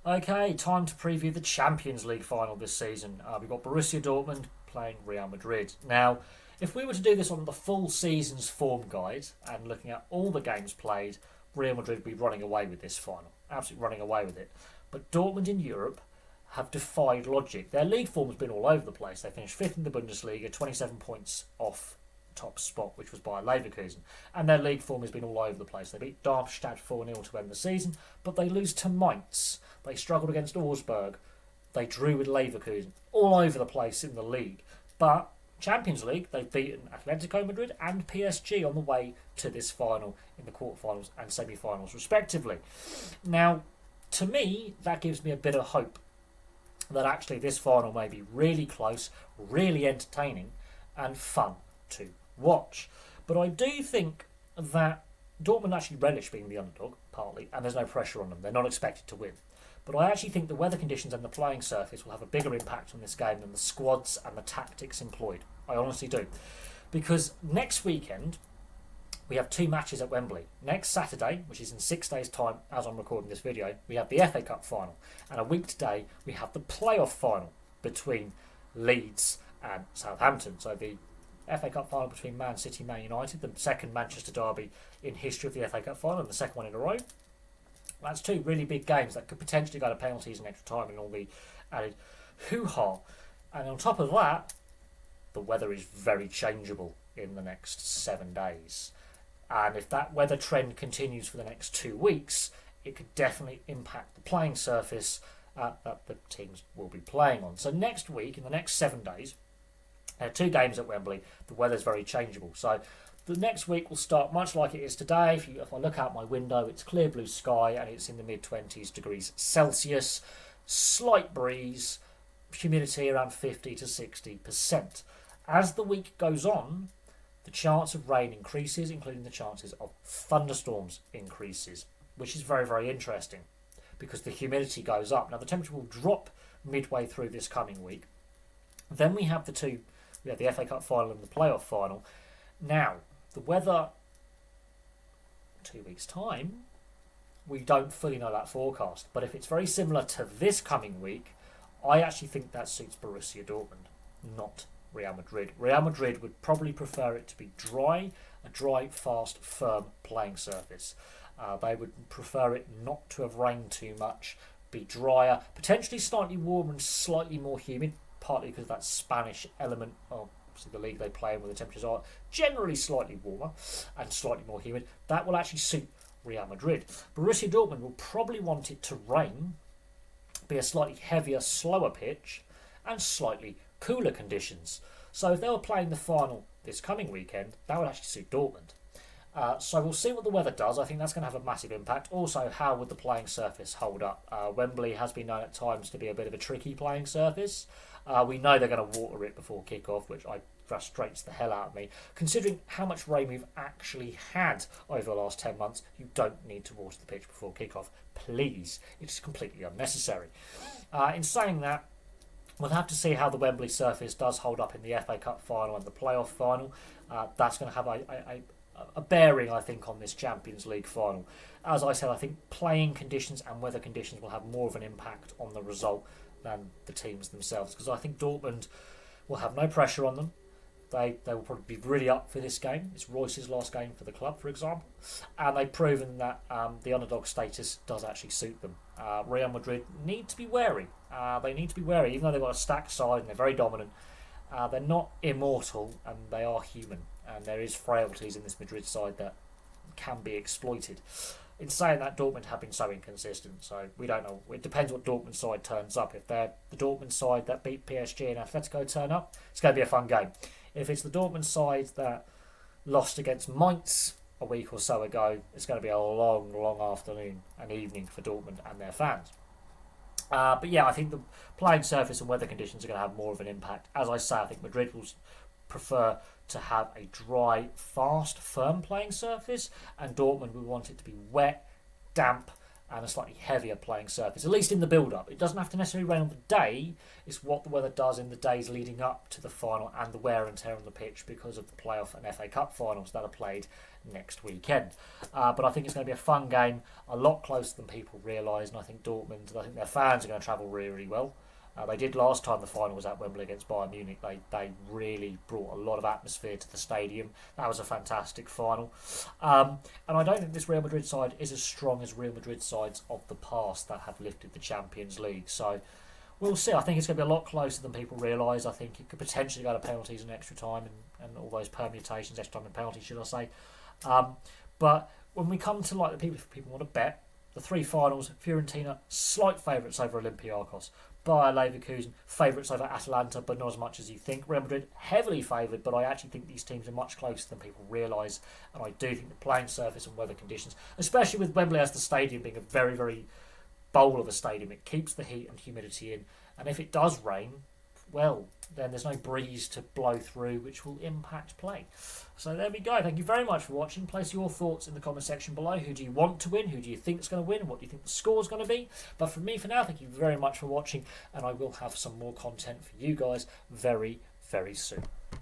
Okay, time to preview the Champions League final this season. We've got Borussia Dortmund playing Real Madrid. Now, if we were to do this on the full season's form guide and looking at all the games played, Real Madrid would be running away with this final. Absolutely running away with it. But Dortmund in Europe have defied logic. Their league form has been all over the place. They finished fifth in the Bundesliga, 27 points off top spot, which was by Leverkusen. And their league form has been all over the place. They beat Darmstadt 4-0 to end the season, but they lose to Mainz. They struggled against Augsburg. They drew with Leverkusen. All over the place in the league. But Champions League, they've beaten Atletico Madrid and PSG on the way to this final in the quarterfinals and semi-finals respectively. Now, to me, that gives me a bit of hope that actually this final may be really close, really entertaining and fun to watch. But I do think that Dortmund actually relish being the underdog, partly, and there's no pressure on them. They're not expected to win. But I actually think the weather conditions and the playing surface will have a bigger impact on this game than the squads and the tactics employed. I honestly do. Because next weekend, we have two matches at Wembley. Next Saturday, which is in 6 days' time as I'm recording this video, we have the FA Cup final. And a week today, we have the playoff final between Leeds and Southampton. So the FA Cup final between Man City and Man United, the second Manchester derby in history of the FA Cup final, and the second one in a row. That's two really big games that could potentially go to penalties and extra time and all the added hoo-ha. And on top of that, the weather is very changeable in the next 7 days. And if that weather trend continues for the next 2 weeks, it could definitely impact the playing surface that the teams will be playing on. So next week, in the next 7 days, there are 2 games at Wembley. The weather's very changeable. So the next week will start much like it is today. If I look out my window, it's clear blue sky and it's in the mid-20s degrees Celsius. Slight breeze, humidity around 50 to 60%. As the week goes on, the chance of rain increases, including the chances of thunderstorms increases, which is very, very interesting because the humidity goes up. Now, the temperature will drop midway through this coming week. Then we have the FA Cup final and the playoff final. Now, the weather, 2 weeks' time, we don't fully know that forecast. But if it's very similar to this coming week, I actually think that suits Borussia Dortmund, not Real Madrid. Real Madrid would probably prefer it to be a dry, fast, firm playing surface. They would prefer it not to have rained too much, be drier, potentially slightly warmer and slightly more humid, partly because of that Spanish element of the league they play in, where the temperatures are generally slightly warmer and slightly more humid. That will actually suit Real Madrid. Borussia Dortmund will probably want it to rain, be a slightly heavier, slower pitch, and slightly cooler conditions. So if they were playing the final this coming weekend, that would actually suit Dortmund. So we'll see what the weather does. I think that's going to have a massive impact. Also, how would the playing surface hold up? Wembley has been known at times to be a bit of a tricky playing surface. We know they're going to water it before kick-off, which frustrates the hell out of me. Considering how much rain we've actually had over the last 10 months, you don't need to water the pitch before kick-off. Please. It's completely unnecessary. In saying that, we'll have to see how the Wembley surface does hold up in the FA Cup final and the playoff final. That's going to have a bearing, I think, on this Champions League final. As I said, I think playing conditions and weather conditions will have more of an impact on the result than the teams themselves, because I think Dortmund will have no pressure on them. They will probably be really up for this game. It's Royce's last game for the club, for example, and they've proven that the underdog status does actually suit them. Real Madrid need to be wary. They need to be wary, even though they've got a stacked side and they're very dominant. They're not immortal, and they are human, and there is frailties in this Madrid side that can be exploited. In saying that, Dortmund have been so inconsistent, so we don't know. It depends what Dortmund side turns up. If they're the Dortmund side that beat PSG and Atletico turn up, it's going to be a fun game. If it's the Dortmund side that lost against Mainz a week or so ago, it's going to be a long, long afternoon and evening for Dortmund and their fans. But yeah, I think the playing surface and weather conditions are going to have more of an impact. As I say, I think Madrid will prefer to have a dry, fast, firm playing surface, and Dortmund will want it to be wet, damp, and a slightly heavier playing surface, at least in the build-up. It doesn't have to necessarily rain on the day. It's what the weather does in the days leading up to the final and the wear and tear on the pitch because of the playoff and FA Cup finals that are played next weekend. But I think it's going to be a fun game, a lot closer than people realise, and I think their fans are going to travel really, really well. They did last time the final was at Wembley against Bayern Munich. They really brought a lot of atmosphere to the stadium. That was a fantastic final. And I don't think this Real Madrid side is as strong as Real Madrid sides of the past that have lifted the Champions League. So we'll see. I think it's going to be a lot closer than people realise. I think it could potentially go to penalties and extra time and all those permutations, extra time and penalties, should I say. But when we come to like the people want to bet, the three finals, Fiorentina, slight favourites over Olympiacos. Bayer Leverkusen, favourites over Atalanta, but not as much as you think. Real Madrid, heavily favoured, but I actually think these teams are much closer than people realise. And I do think the playing surface and weather conditions, especially with Wembley as the stadium being a very, very bowl of a stadium, it keeps the heat and humidity in. And if it does rain, well, then there's no breeze to blow through, which will impact play. So there we go. Thank you very much for watching. Place your thoughts in the comment section below. Who do you want to win? Who do you think is going to win? What do you think the score is going to be? But from me for now, thank you very much for watching, and I will have some more content for you guys very, very soon.